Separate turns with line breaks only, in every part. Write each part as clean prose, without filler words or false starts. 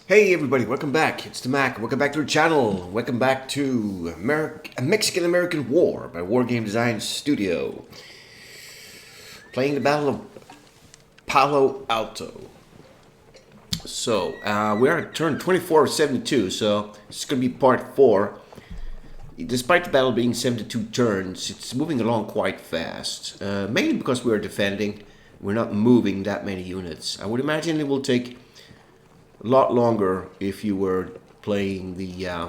Hey everybody, welcome back. It's the Mac. Welcome back to the channel. Welcome back to A Mexican-American War by Wargame Design Studio. Playing the Battle of Palo Alto. So, we're at turn 24 of 72, so it's going to be part 4. Despite the battle being 72 turns, it's moving along quite fast. Mainly because we're defending. We're not moving that many units. I would imagine it will take a lot longer if you were playing the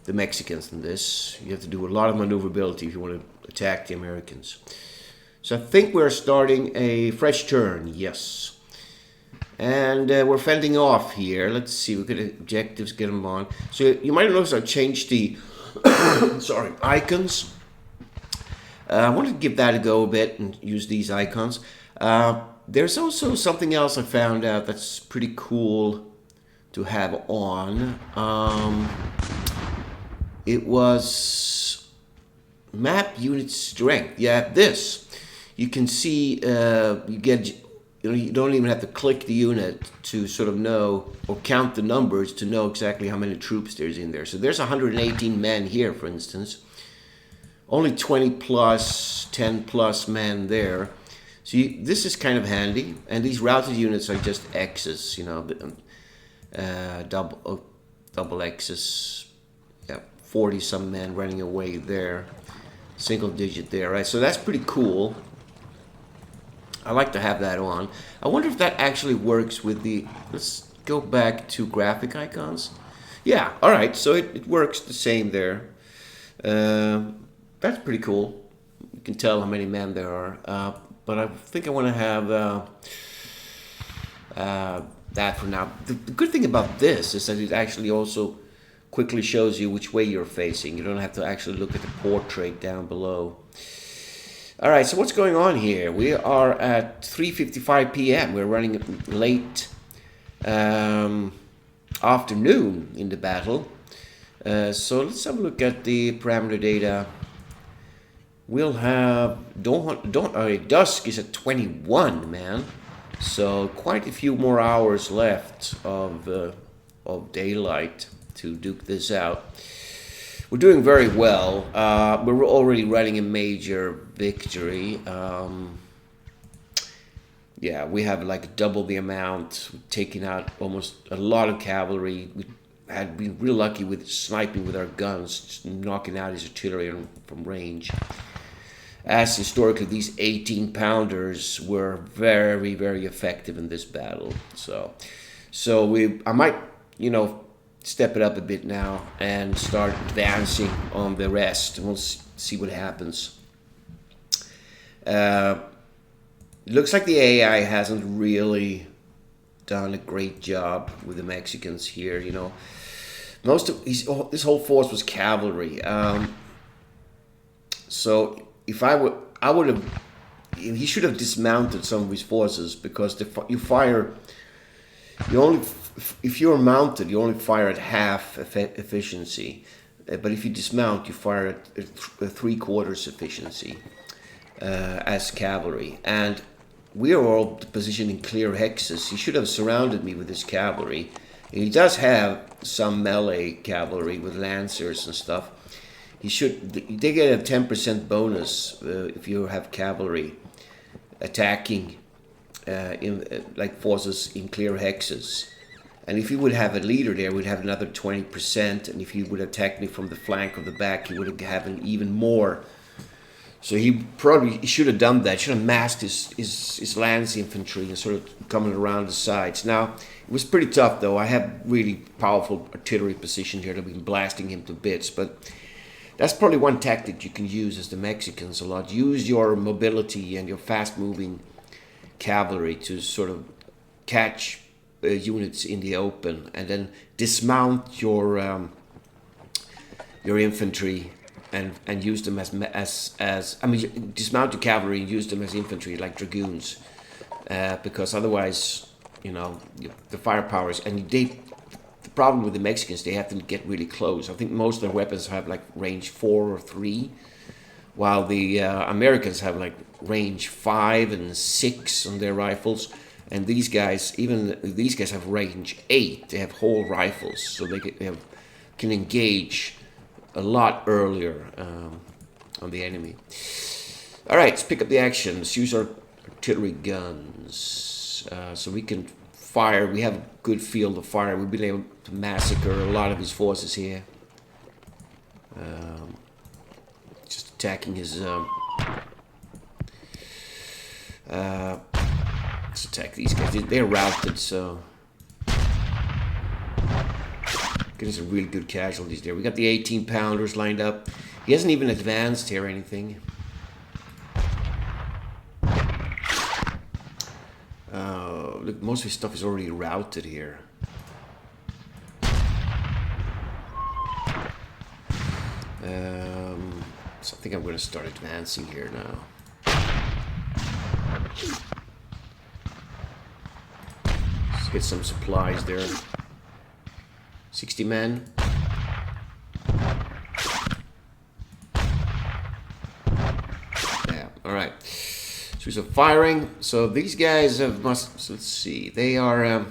Mexicans than this. You have to do a lot of maneuverability if you want to attack the Americans. So I think we're starting a fresh turn, yes. And we're fending off here. Let's see, we've got objectives, get them on. So you might have noticed I changed the icons. I wanted to give that a go a bit and use these icons. There's also something else I found out that's pretty cool to have on. It was map unit strength. Yeah, this. You can see you get, you don't even have to click the unit to sort of know or count the numbers to know exactly how many troops there's in there. So there's 118 men here, for instance. Only 20 plus, 10 plus men there. So this is kind of handy, and these routed units are just X's, you know, double X's. Yeah, 40 some men running away there, single digit there, right? So that's pretty cool. I like to have that on. I wonder if that actually works with the. Let's go back to graphic icons. Yeah, all right. So it works the same there. That's pretty cool. You can tell how many men there are. But I think I want to have that for now. The good thing about this is that it actually also quickly shows you which way you're facing. You don't have to actually look at the portrait down below. All right, so what's going on here? We are at 3:55 p.m. We're running late afternoon in the battle. So let's have a look at the parameter data. We'll have dusk is at 21, man. So quite a few more hours left of daylight to duke this out. We're doing very well. We're already running a major victory. Yeah, we have like double the amount. We've taken out almost a lot of cavalry. We had been real lucky with sniping with our guns, just knocking out his artillery from range. As historically, these 18-pounders were very, very effective in this battle. So I might, step it up a bit now and start advancing on the rest, and we'll see what happens. Looks like the AI hasn't really done a great job with the Mexicans here. Most of this whole force was cavalry. So if I would have, he should have dismounted some of his forces, because if you're mounted, you only fire at half efficiency. But if you dismount, you fire at 3/4 efficiency as cavalry. And we are all positioned in clear hexes. He should have surrounded me with his cavalry. And he does have some melee cavalry with lancers and stuff. They get a 10% bonus if you have cavalry attacking like forces in clear hexes. And if you would have a leader there, we'd have another 20%. And if he would attack me from the flank or the back, he would have even more. So he should have done that. Should have masked his lance infantry and sort of coming around the sides. Now, it was pretty tough, though. I have really powerful artillery position here that we've been blasting him to bits. But that's probably one tactic you can use as the Mexicans a lot. Use your mobility and your fast-moving cavalry to sort of catch units in the open, and then dismount your infantry and use them dismount your cavalry and use them as infantry like dragoons, because otherwise, the firepower is, and the problem with the Mexicans, they have to get really close. I think most of their weapons have like range 4 or 3, while the Americans have like range 5 and 6 on their rifles. And these guys, even these guys have range 8. They have whole rifles, so they can engage a lot earlier on the enemy. All right, let's pick up the action. Let's use our artillery guns so we can fire. We have a good field of fire. We've been able to massacre a lot of his forces here. Just attacking his... let's attack these guys. They're routed, so... Getting some really good casualties there. We got the 18-pounders lined up. He hasn't even advanced here or anything. Look, most of his stuff is already routed here. So I think I'm going to start advancing here now. Let's get some supplies there. 60 men. Yeah, alright. So some firing. So these guys have so let's see. They are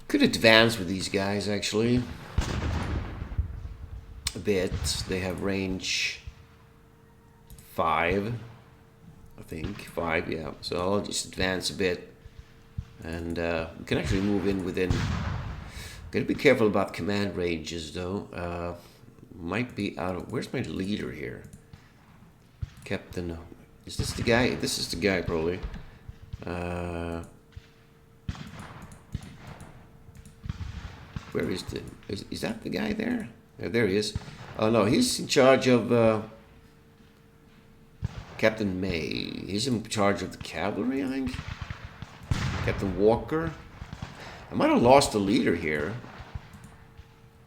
could advance with these guys actually. A bit. They have range 5. I think 5, yeah. So I'll just advance a bit. And we can actually move in within. Gotta be careful about command ranges though. Might be out of... Where's my leader here? Captain... Is this the guy? This is the guy probably. Where is the... Is that the guy there? Yeah, there he is. Oh no, he's in charge of... Captain May. He's in charge of the cavalry, I think. Captain Walker. I might have lost the leader here.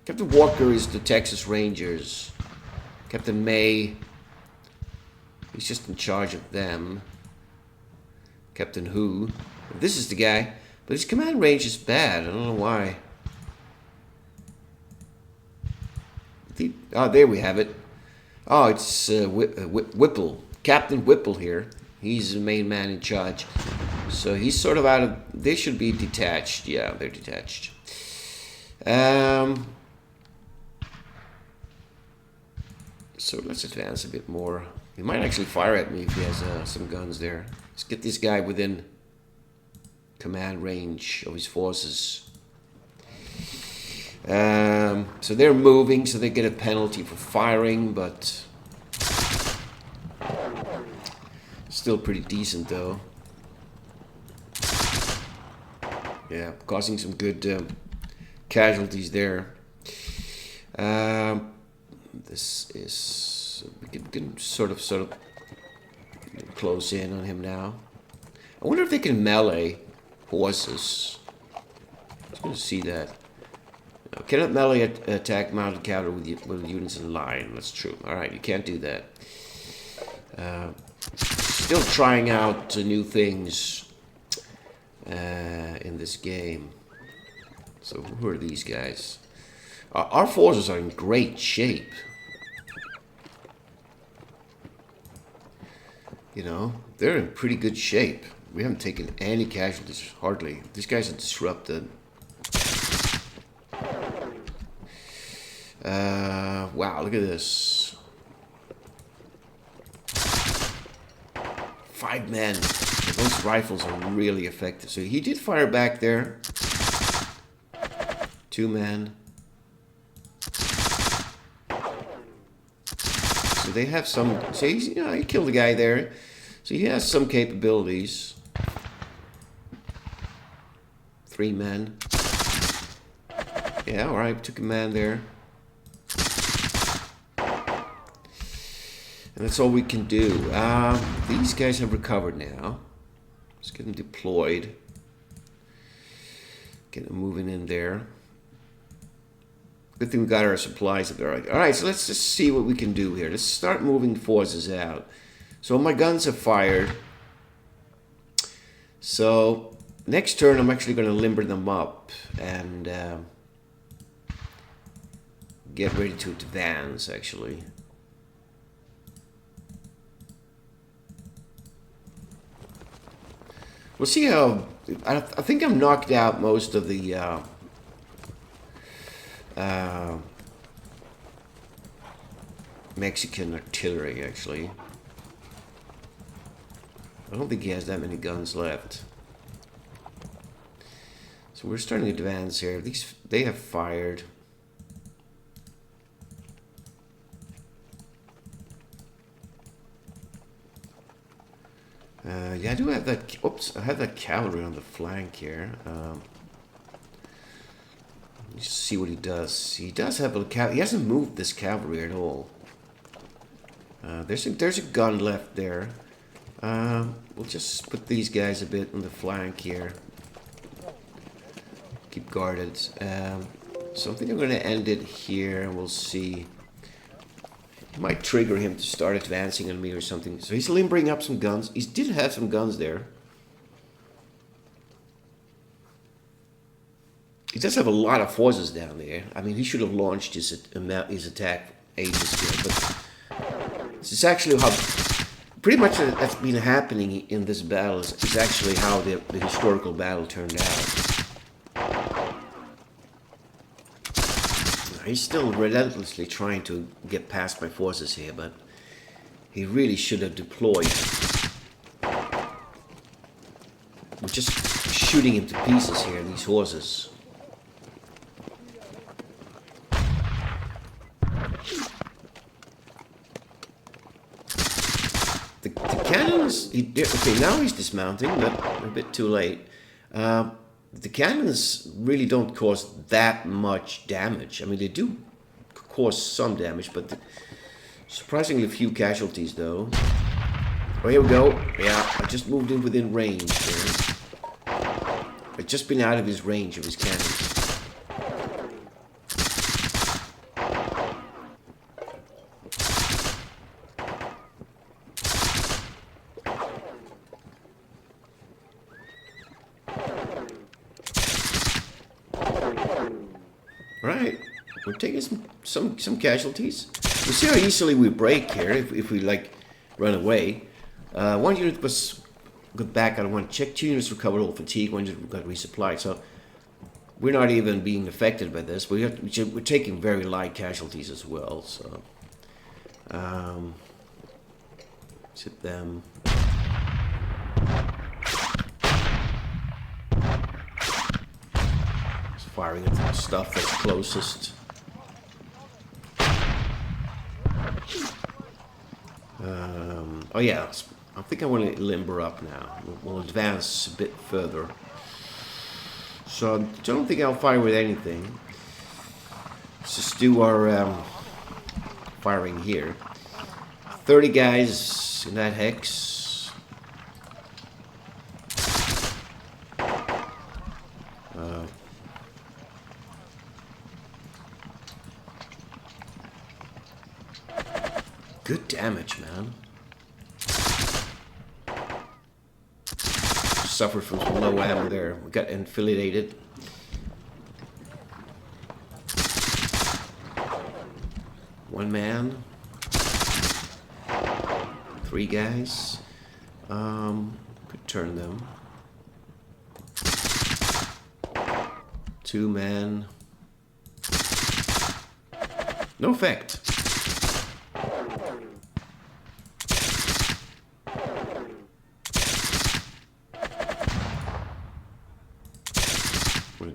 Captain Walker is the Texas Rangers. Captain May, he's just in charge of them. Captain Who. This is the guy. But his command range is bad. I don't know why. Oh, there we have it. Oh, it's Whipple. Captain Whipple here. He's the main man in charge. So he's sort of out of... They should be detached. Yeah, they're detached. So let's advance a bit more. He might actually fire at me if he has some guns there. Let's get this guy within command range of his forces. So they're moving, so they get a penalty for firing, but... Still pretty decent though. Yeah, causing some good casualties there. This is... We can sort of close in on him now. I wonder if they can melee horses. I was going to see that. No, cannot melee attack mounted cavalry with units in line. That's true. Alright, you can't do that. Still trying out new things in this game. So who are these guys? Our forces are in great shape. You know, they're in pretty good shape. We haven't taken any casualties, hardly. These guys are disrupted. Wow, look at this. 5 men. Those rifles are really effective. So he did fire back there. 2 men. So they have some... So he's, you know, he killed a guy there. So he has some capabilities. 3 men. Yeah, alright, took a man there. And that's all we can do. These guys have recovered now. Let's get them deployed. Get them moving in there. Good thing we got our supplies up there. Alright, so let's just see what we can do here. Let's start moving forces out. So my guns have fired. So next turn I'm actually going to limber them up and get ready to advance actually. We'll see how. I think I'm knocked out most of the uh, Mexican artillery, actually. I don't think he has that many guns left. So we're starting to advance here. These they have fired. Yeah, I do have that. Oops, I have that cavalry on the flank here. Let's see what he does. He does have a cavalry. He hasn't moved this cavalry at all. There's a gun left there. We'll just put these guys a bit on the flank here. Keep guarded. So I think I'm going to end it here, and we'll see. Might trigger him to start advancing on me or something. So he's limbering up some guns. He did have some guns there. He does have a lot of forces down there. I mean, he should have launched his attack ages ago. But this is actually how... Pretty much that's been happening in this battle is actually how the historical battle turned out. He's still relentlessly trying to get past my forces here, but he really should have deployed. We're just shooting him to pieces here, these horses. The cannons... okay, now he's dismounting, but a bit too late. The cannons really don't cause that much damage. I mean, they do cause some damage, but surprisingly few casualties, though. Oh, here we go. Yeah, I just moved in within range there. I've just been out of his range of his cannons. Right, we're taking some casualties. We see how easily we break here if we like run away. One unit was got back out of one check. 2 units recovered all fatigue. 1 unit got resupplied. So we're not even being affected by this. We're taking very light casualties as well. So hit them. Firing at the stuff that's closest. Oh yeah, I think I want to limber up now. We'll advance a bit further. So I don't think I'll fire with anything. Let's just do our firing here. 30 guys in that hex. Good damage, man. Suffered from some low ammo there. We got enfiladed. One man. 3 guys. Could turn them. 2 men. No effect.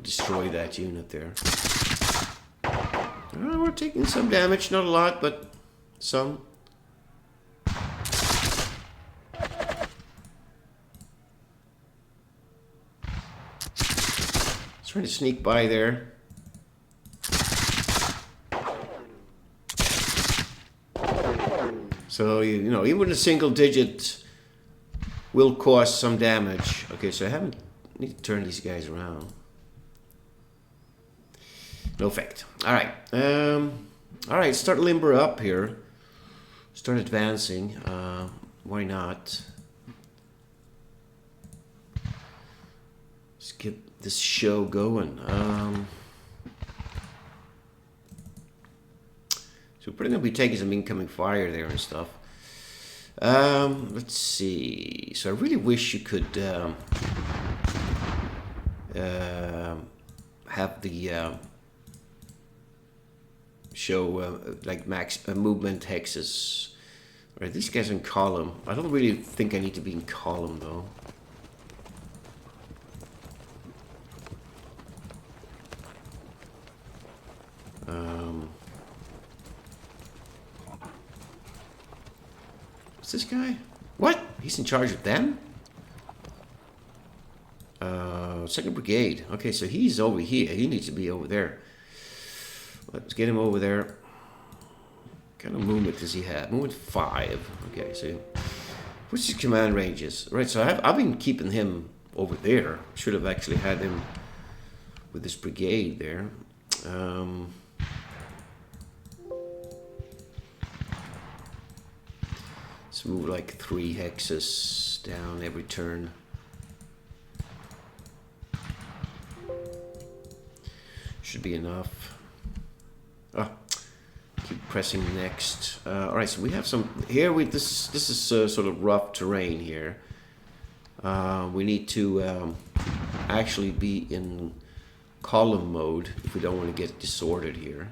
Destroy that unit there. We're taking some damage, not a lot, but some. Trying to sneak by there. So, you know, even a single digit will cause some damage. Okay, so I need to turn these guys around. No effect. Alright. Alright, start limber up here. Start advancing. Why not? Let's get this show going. So we're probably going to be taking some incoming fire there and stuff. Let's see. So I really wish you could have the show like max movement hexes. All right, these guys are in column. I don't really think I need to be in column though. What's this guy? What? He's in charge of them? Second Brigade. Okay, so he's over here. He needs to be over there. Let's get him over there. What kind of movement does he have? Movement 5. Okay, so what's his command ranges? Right, so I've been keeping him over there. Should have actually had him with this brigade there. Let's move like 3 hexes down every turn. Should be enough. Oh, keep pressing next. All right, so we have some here. This is sort of rough terrain here. We need to actually be in column mode if we don't want to get disordered here.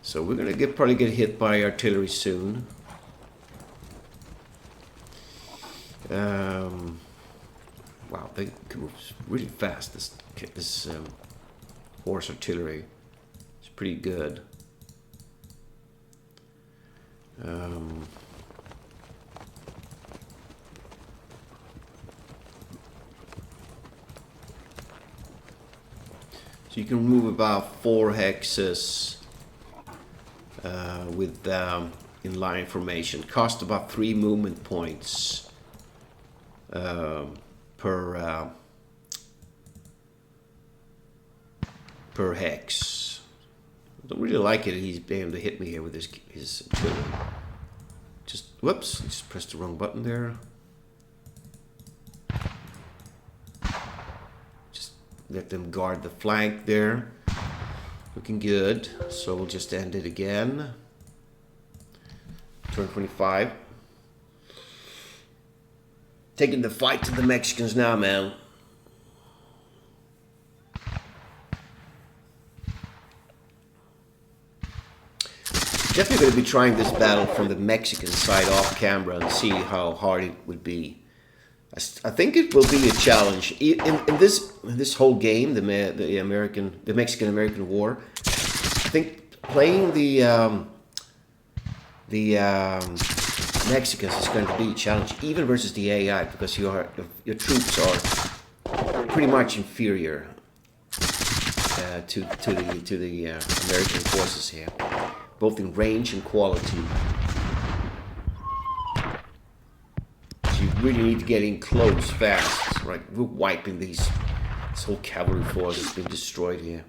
So we're gonna probably get hit by artillery soon. Wow, they can move really fast. This horse artillery is pretty good. So you can move about 4 hexes with in-line formation. Cost about 3 movement points. Per hex. I don't really like it. He's being able to hit me here with his artillery. Just whoops! Just pressed the wrong button there. Just let them guard the flank there. Looking good. So we'll just end it again. Turn 25. Taking the fight to the Mexicans now, man. Definitely going to be trying this battle from the Mexican side off camera and see how hard it would be. I think it will be a challenge in this whole game, the Mexican-American War. I think playing the Mexicans is going to be a challenge, even versus the AI, because your troops are pretty much inferior to the American forces here, both in range and quality. So you really need to get in close fast, right? We're wiping this whole cavalry force has been destroyed here.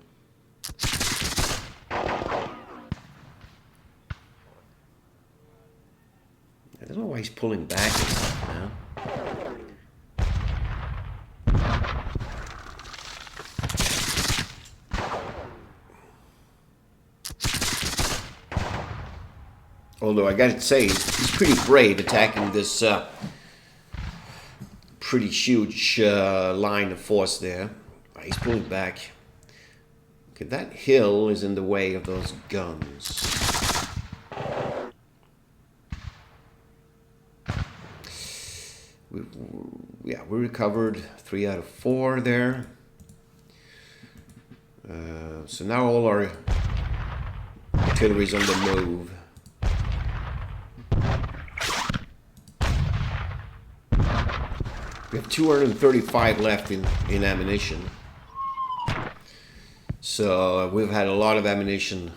I don't know why he's pulling back and stuff now. Although I gotta say, he's pretty brave attacking this pretty huge line of force there. He's pulling back. Okay, that hill is in the way of those guns. We recovered 3 out of 4 there. So now all our artillery's on the move. We have 235 left in ammunition. So we've had a lot of ammunition.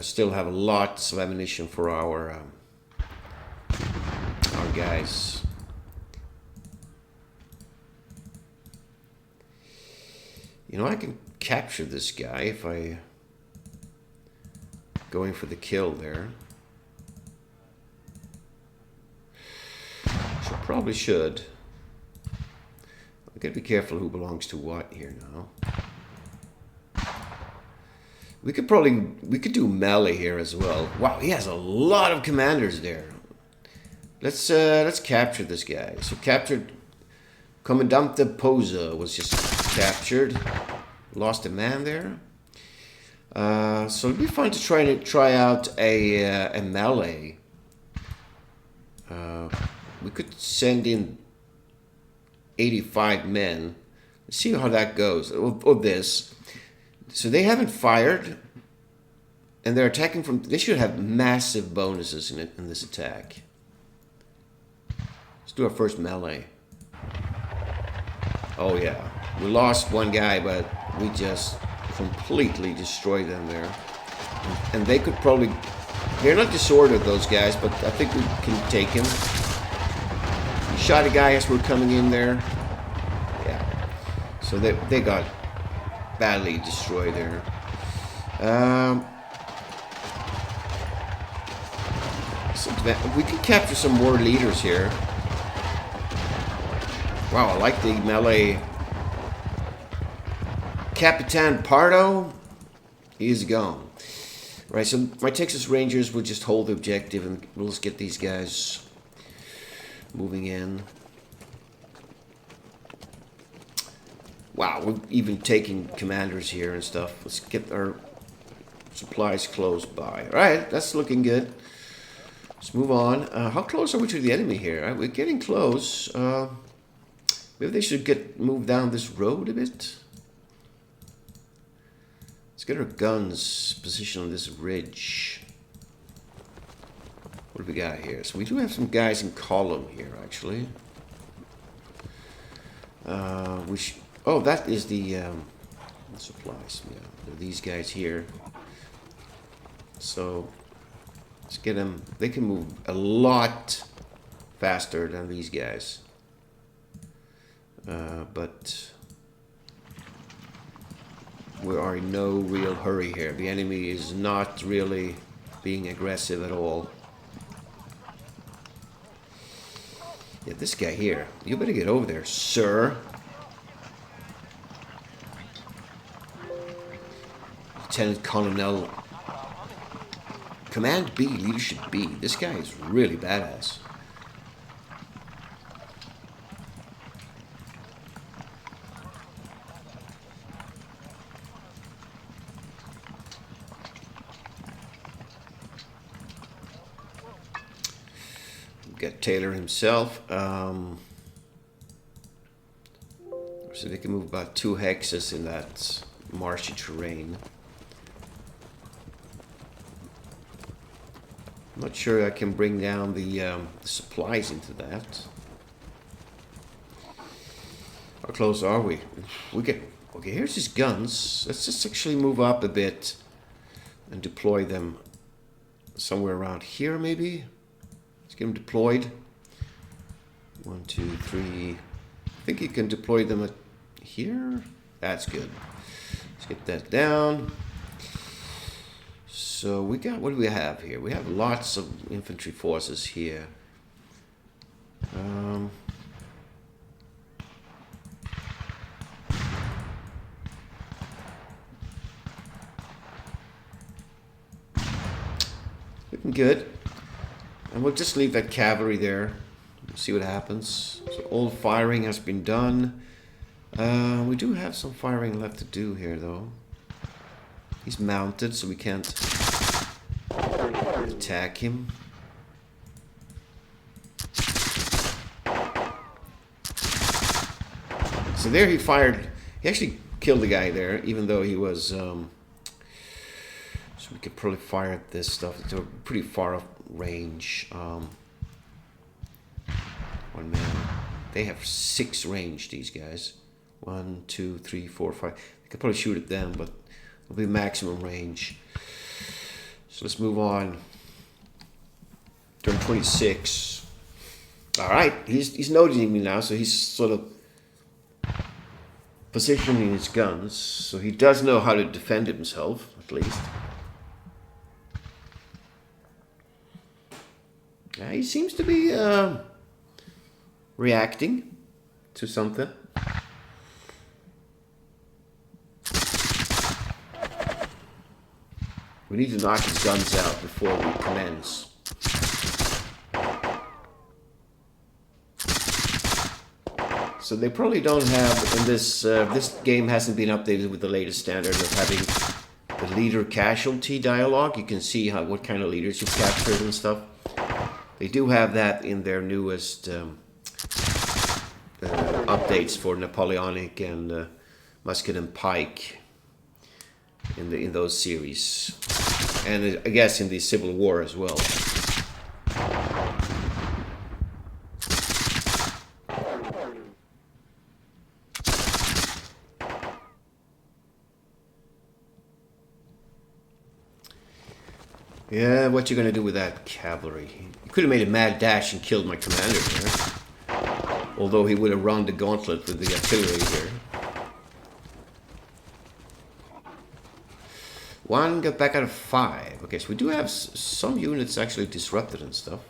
Still have lots of ammunition for our guys. You know, I can capture this guy if I going for the kill there. So probably should. We gotta be careful who belongs to what here now. We could do melee here as well. Wow, he has a lot of commanders there. Let's capture this guy. So captured Commandante Posa was just captured. Lost a man there. So it'd be fun to try out a melee. We could send in 85 men. Let's see how that goes. Or this. So they haven't fired, and they're attacking from. They should have massive bonuses in this attack. Let's do our first melee. Oh yeah, we lost one guy, but we just completely destroyed them there. And they could probably. They're not disordered, those guys, but I think we can take him. We shot a guy as we're coming in there. Yeah. So they got badly destroyed there. We can capture some more leaders here. Wow, I like the melee. Capitan Pardo, he's gone. Right, so my Texas Rangers will just hold the objective and we'll just get these guys moving in. Wow, we're even taking commanders here and stuff. Let's get our supplies close by. All right, that's looking good. Let's move on. How close are we to the enemy here? We're getting close. Maybe they should move down this road a bit. Let's get our guns positioned on this ridge. What do we got here? So we do have some guys in column here, actually. Oh, that is the supplies. Yeah, they're these guys here. So let's get them. They can move a lot faster than these guys. But we are in no real hurry here. The enemy is not really being aggressive at all. Yeah, this guy here. You better get over there, sir. Lieutenant Colonel. Command B, Leadership B. This guy is really badass. Got Taylor himself. So they can move about 2 hexes in that marshy terrain. I'm not sure I can bring down the supplies into that. How close are we? Okay, here's his guns. Let's just actually move up a bit and deploy them somewhere around here, maybe. Let's get them deployed. 1, 2, 3. I think you can deploy them at here. That's good. Let's get that down. So we got, what do we have here? We have lots of infantry forces here. Looking good. And we'll just leave that cavalry there. See what happens. So all firing has been done. We do have some firing left to do here, though. He's mounted, so we can't attack him. So there he fired. He actually killed the guy there, even though he was... so we could probably fire at this stuff to a pretty far off range. 1 man. They have 6 range, these guys. 1, 2, 3, 4, 5. They could probably shoot at them, but it'll be maximum range. So let's move on. Turn 26. Alright, he's noticing me now, so he's sort of positioning his guns. So he does know how to defend himself, at least. Yeah, he seems to be reacting to something. We need to knock his guns out before we commence. So they probably don't have, in this, this game hasn't been updated with the latest standard of having the leader casualty dialogue. You can see what kind of leaders you've captured and stuff. They do have that in their newest updates for Napoleonic and Musket and Pike in those series. And I guess in the Civil War as well. Yeah, what you gonna do with that cavalry? You could have made a mad dash and killed my commander here. Although he would have run the gauntlet with the artillery here. One got back out of 5. Okay, so we do have some units actually disrupted and stuff.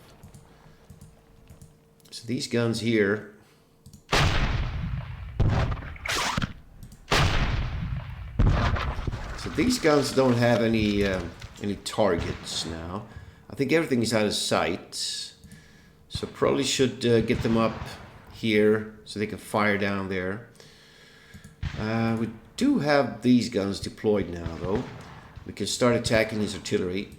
So these guns here. So these guns don't have any targets now. I think everything is out of sight. So probably should get them up here so they can fire down there. We do have these guns deployed now though. We can start attacking his artillery.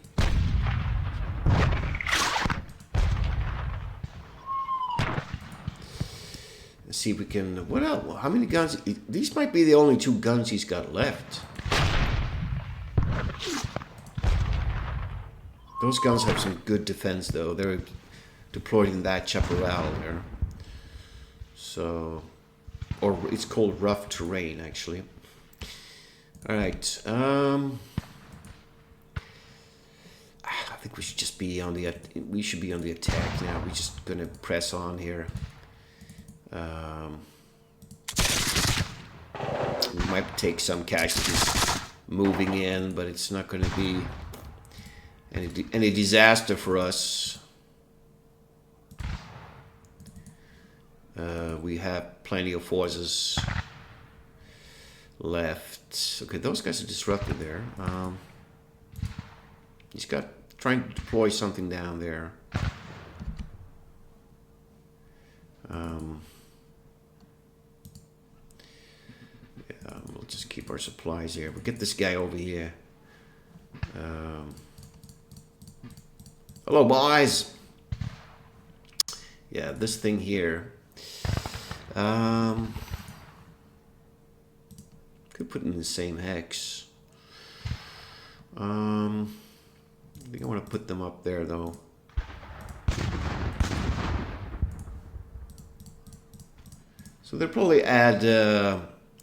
Let's see if we can... What else? How many guns? These might be the only 2 guns he's got left. Those guns have some good defense though. They're deployed in that chaparral there. So... Or it's called rough terrain actually. Alright. I think we should just be on the... We should be on the attack now. We're just gonna press on here. We might take some casualties moving in, but it's not gonna be any disaster for us. We have plenty of forces left. Okay, those guys are disrupted there. He's trying to deploy something down there. We'll just keep our supplies here. We'll get this guy over here. Hello, boys. Yeah, this thing here. Could put it in the same hex. I think I want to put them up there though. So they'll probably add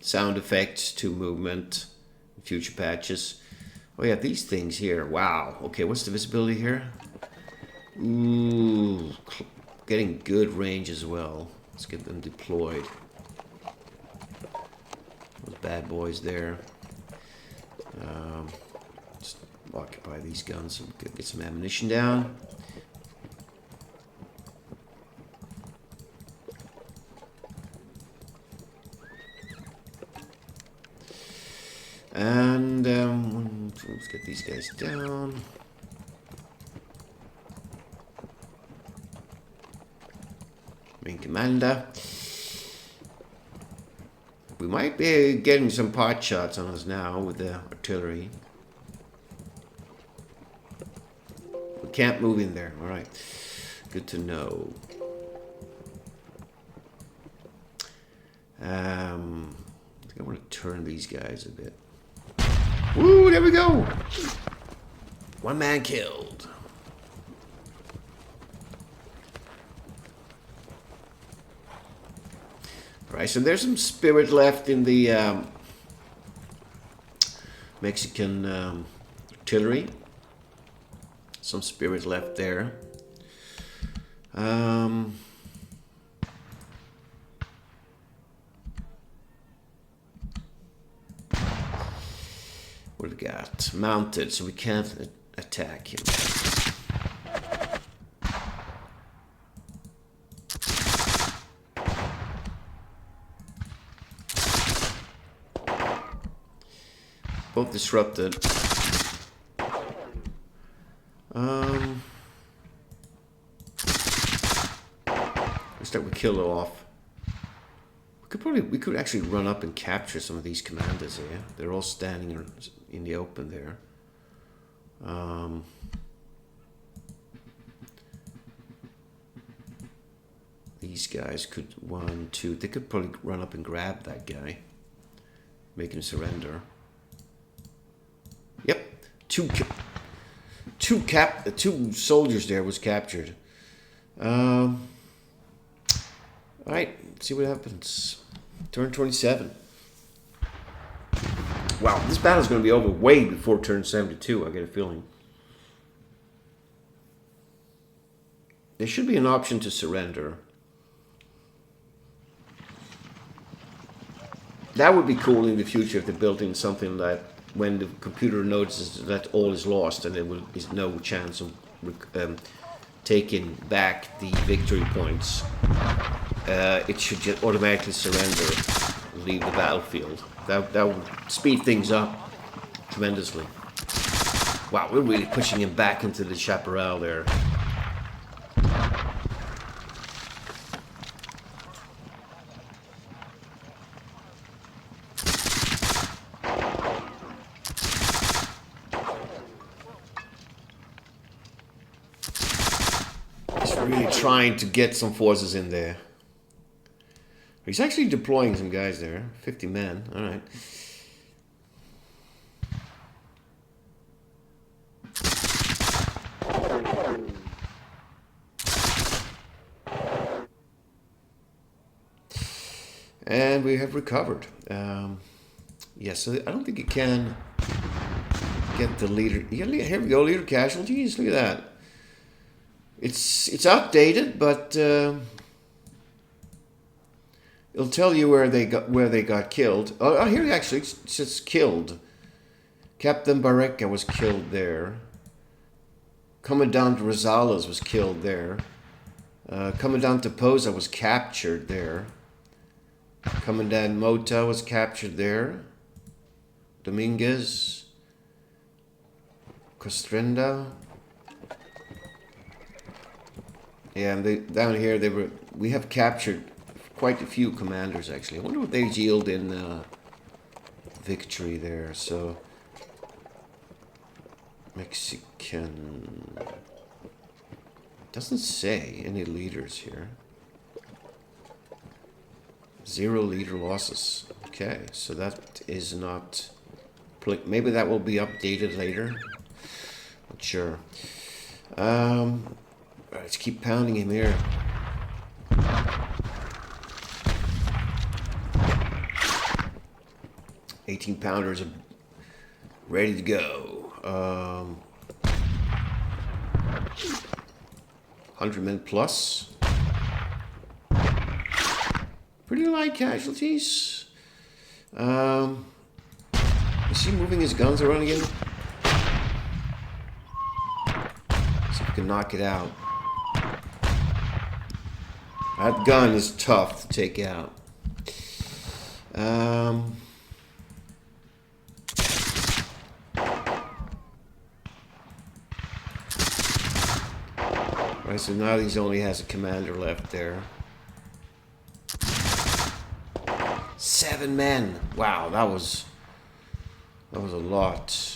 sound effects to movement in future patches. Oh yeah, these things here. Wow. Okay, what's the visibility here? Ooh, getting good range as well. Let's get them deployed. Those bad boys there. Just occupy these guns and get some ammunition down. And let's get these guys down. Main commander. We might be getting some pot shots on us now with the artillery. We can't move in there. All right. Good to know. I think I want to turn these guys a bit. Woo, there we go. 1 man killed. Right, so there's some spirit left in the Mexican artillery. Some spirit left there. What do we got? Mounted, so we can't attack him. Both disrupted. Um, let's start with kill off. We could actually run up and capture some of these commanders here. They're all standing in the open there. These guys could they could probably run up and grab that guy, make him surrender. Yep, two soldiers there was captured. All right, let's see what happens. Turn 27. Wow, this battle's going to be over way before turn 72, I get a feeling. There should be an option to surrender. That would be cool in the future if they built in something that when the computer notices that all is lost and there is no chance of taking back the victory points, it should just automatically surrender and leave the battlefield. That would speed things up tremendously. Wow, we're really pushing him back into the chaparral there. Really trying to get some forces in there. He's actually deploying some guys there. 50 men. All right. And we have recovered. Yeah, so I don't think it can get the leader. Here we go, leader casualties. Look at that. It's outdated, but it'll tell you where they got killed. Oh, here actually it says killed. Captain Barreca was killed there. Commandant Rosales was killed there. Commandant Poza was captured there. Commandant Mota was captured there. Dominguez. Costrenda. Yeah, and down here we have captured quite a few commanders actually. I wonder what they yield in victory there. So Mexican doesn't say any leaders here. 0 leader losses. Okay, so that is not. Maybe that will be updated later. Not sure. Let's keep pounding him here. $18-pounders are ready to go. 100 men plus. Pretty light casualties. Is he moving his guns around again? See if we can knock it out. That gun is tough to take out. Right, so now he only has a commander left there. 7 men. Wow, that was a lot.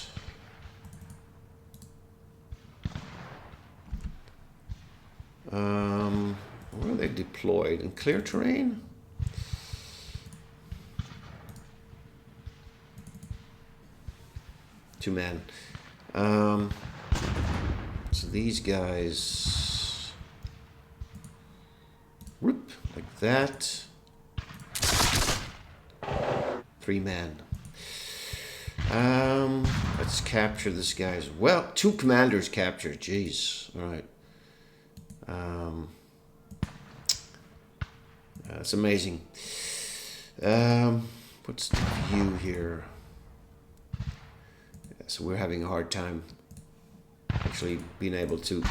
Where are they deployed? In clear terrain? Two men. So these guys, whoop, like that. 3 men. Let's capture this guy as well. 2 commanders captured. Jeez. All right. That's amazing. What's the view here? So we're having a hard time actually being able to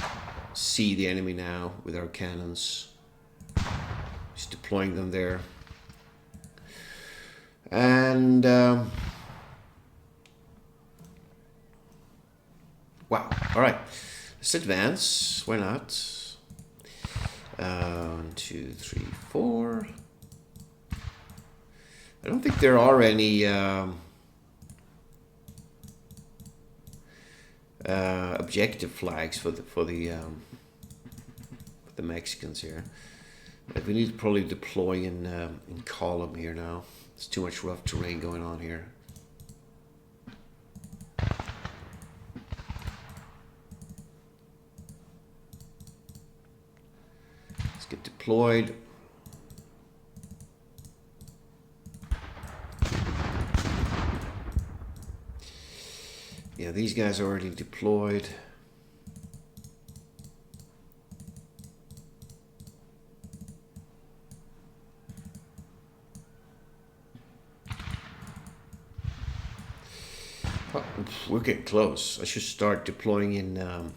see the enemy now with our cannons. Just deploying them there. And wow. All right. Let's advance. Why not? 1, 2, 3, 4. I don't think there are any objective flags for the Mexicans here. But we need to probably deploy in column here now. There's too much rough terrain going on here. Let's get deployed. Yeah, these guys are already deployed. Oh, we're getting close. I should start deploying in...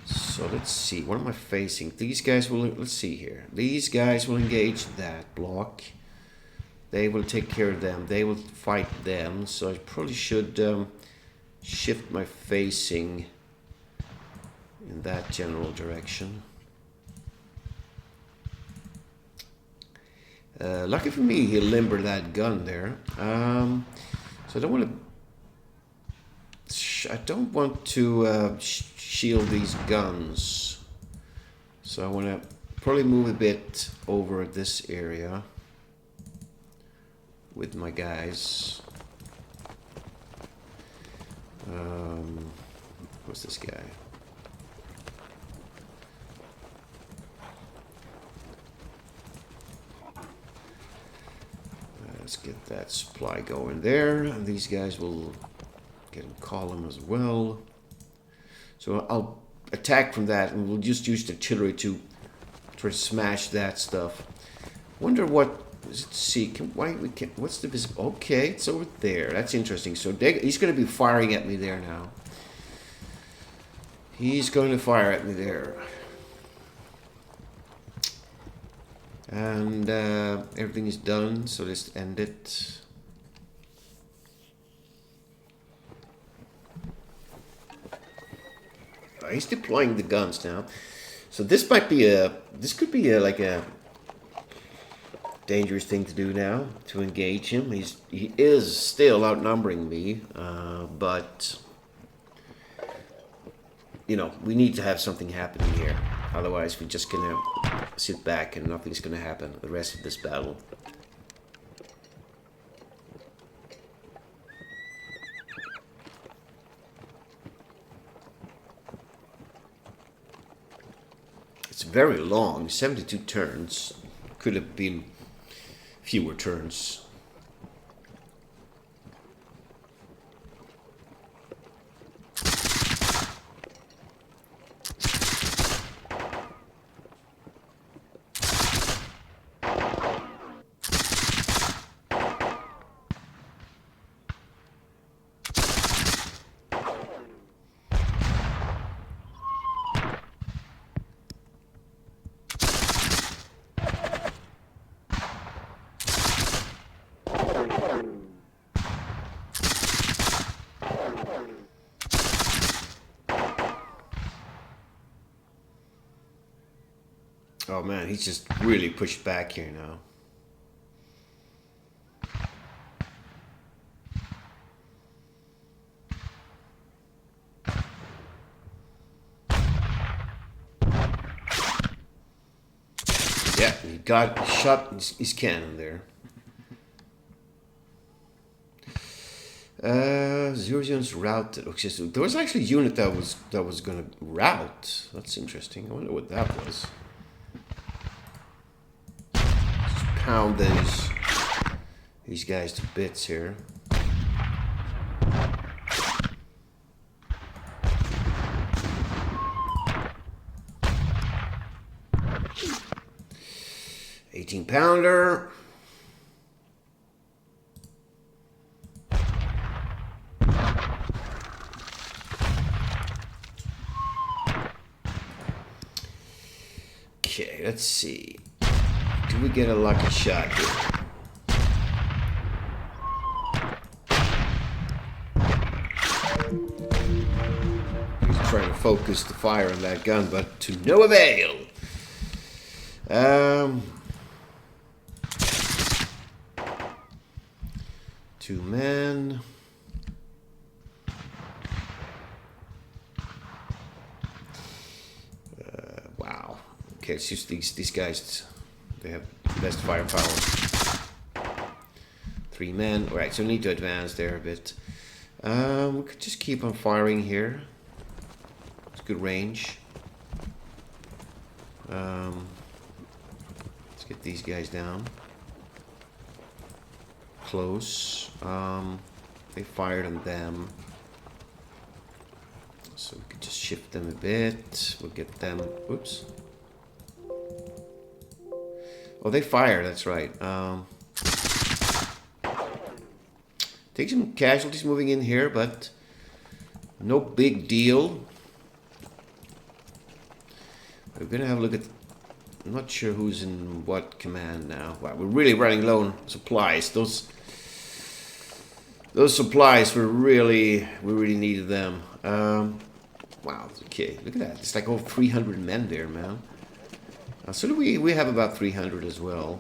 So let's see. What am I facing? These guys will... Let's see here. These guys will engage that block. They will take care of them. They will fight them. So I probably should shift my facing in that general direction. Lucky for me, he limbered that gun there. So I don't want to shield these guns. So I want to probably move a bit over this area with my guys. What's this guy? Let's get that supply going there. And these guys will get in column as well. So I'll attack from that, and we'll just use the artillery to try to smash that stuff. Wonder what... Let's see. What's the visible? Okay, it's over there. That's interesting. So he's going to be firing at me there now. He's going to fire at me there. And everything is done. So let's end it. He's deploying the guns now. So this might be this could be like a dangerous thing to do now, to engage him. He is still outnumbering me, but you know, we need to have something happening here. Otherwise, we're just gonna sit back and nothing's gonna happen the rest of this battle. It's very long, 72 turns. Could have been fewer turns. Oh man, he's just really pushed back here now. Yeah, he shot his cannon there. Zero units routed. Okay, so there was actually a unit that was gonna rout. That's interesting. I wonder what that was. Pound these guys to bits here. $18-pounder. Okay, let's see. Do we get a lucky shot here? Here's trying to focus the fire on that gun, but to no avail. 2 men. Wow. Okay, it's just these guys. They have the best firepower. 3 men. All right, so we need to advance there a bit. We could just keep on firing here. It's good range. Let's get these guys down. Close. They fired on them. So we could just shift them a bit. We'll get them. Oops. Oh, they fire. That's right. Take some casualties moving in here, but no big deal. We're gonna have a look at. I'm not sure who's in what command now. Wow, we're really running low on supplies. Those supplies we really needed them. Wow, okay, look at that. It's like over 300 men there, man. So do we have about 300 as well.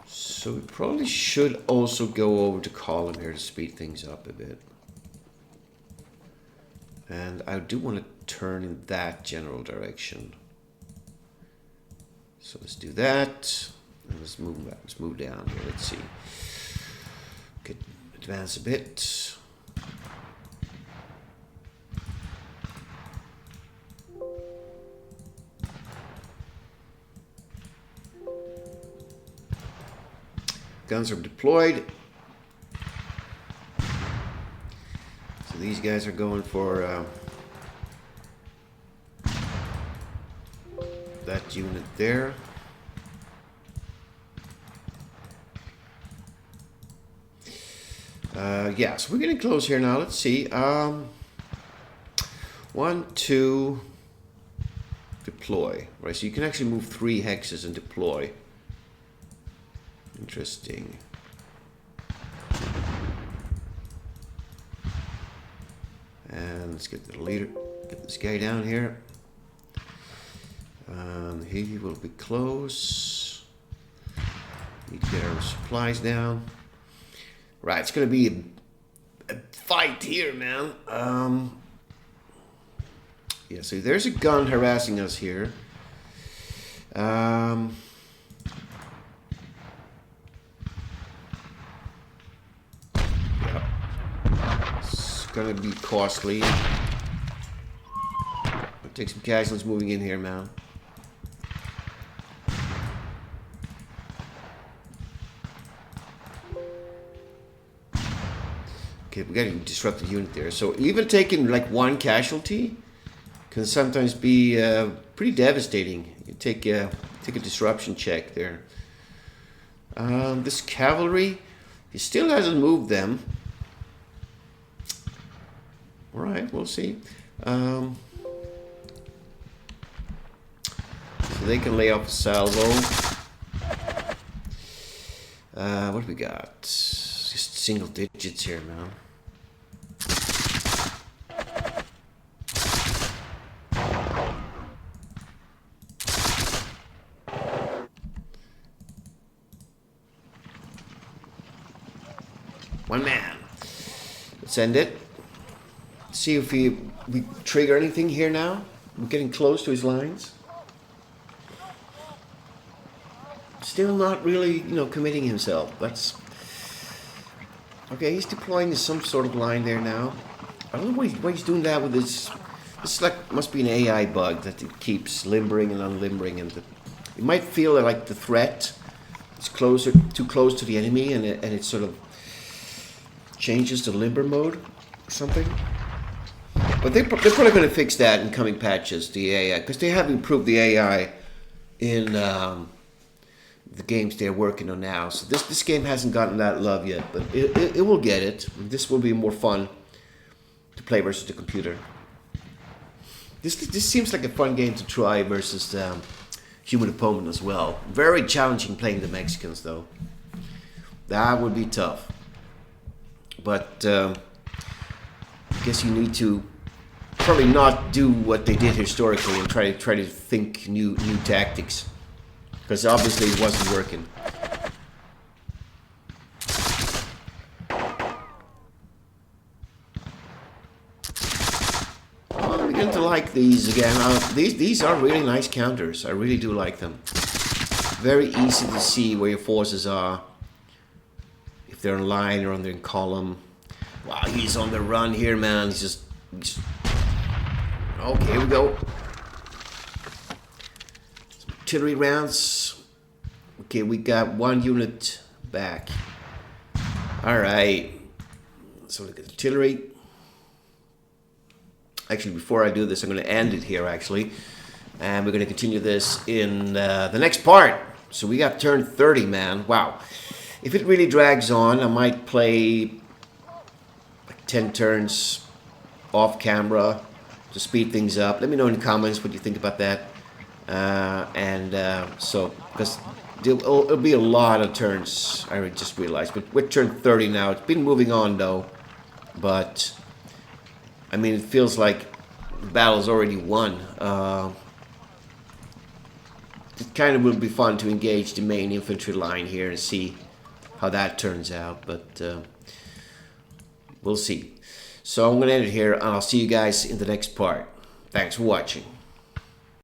So we probably should also go over to column here to speed things up a bit. And I do want to turn in that general direction. So let's do that. And let's move back. Let's move down here. Let's see. Okay, advance a bit. Guns are deployed. So these guys are going for that unit there. Yeah, so we're getting close here now. Let's see. 1, 2, deploy. Right, so you can actually move 3 hexes and deploy. Interesting. And let's get the leader, get this guy down here. He will be close. Need to get our supplies down. Right, it's gonna be a fight here, man. Yeah, so there's a gun harassing us here. Gonna be costly. I'll take some casualties moving in here, man. Okay, we gotta disrupt the unit there. So even taking like 1 casualty can sometimes be pretty devastating. You take a disruption check there. This cavalry, he still hasn't moved them. All right, we'll see. So they can lay off a salvo. What do we got? Just single digits here, man. One man. Let's end it. See if we trigger anything here now. We're getting close to his lines. Still not really, committing himself. That's okay. He's deploying some sort of line there now. I don't know why he's doing that with this. This must be an AI bug that it keeps limbering and unlimbering, and it might feel like the threat is too close to the enemy, and it sort of changes to limber mode or something. But they're probably going to fix that in coming patches, the AI, because they have improved the AI in the games they're working on now. So this game hasn't gotten that love yet, but it will get it. This will be more fun to play versus the computer. This seems like a fun game to try versus human opponent as well. Very challenging playing the Mexicans, though. That would be tough. But guess you need to probably not do what they did historically and try to think new tactics, because obviously it wasn't working. I'm beginning to like these again. These are really nice counters. I really do like them. Very easy to see where your forces are, if they're in line or in column. Wow, he's on the run here, man. He's just... Okay, here we go. Some artillery rounds. Okay, we got 1 unit back. Alright. So look at artillery. Actually, before I do this, I'm going to end it here, actually. And we're going to continue this in the next part. So we got turn 30, man. Wow. If it really drags on, I might play like 10 turns off camera to speed things up. Let me know in the comments what you think about that. So, because it'll be a lot of turns, I just realized. But we're turn 30 now. It's been moving on, though. But, I mean, it feels like the battle's already won. It kind of will be fun to engage the main infantry line here and see how that turns out, but we'll see. So I'm going to end it here, and I'll see you guys in the next part. Thanks for watching.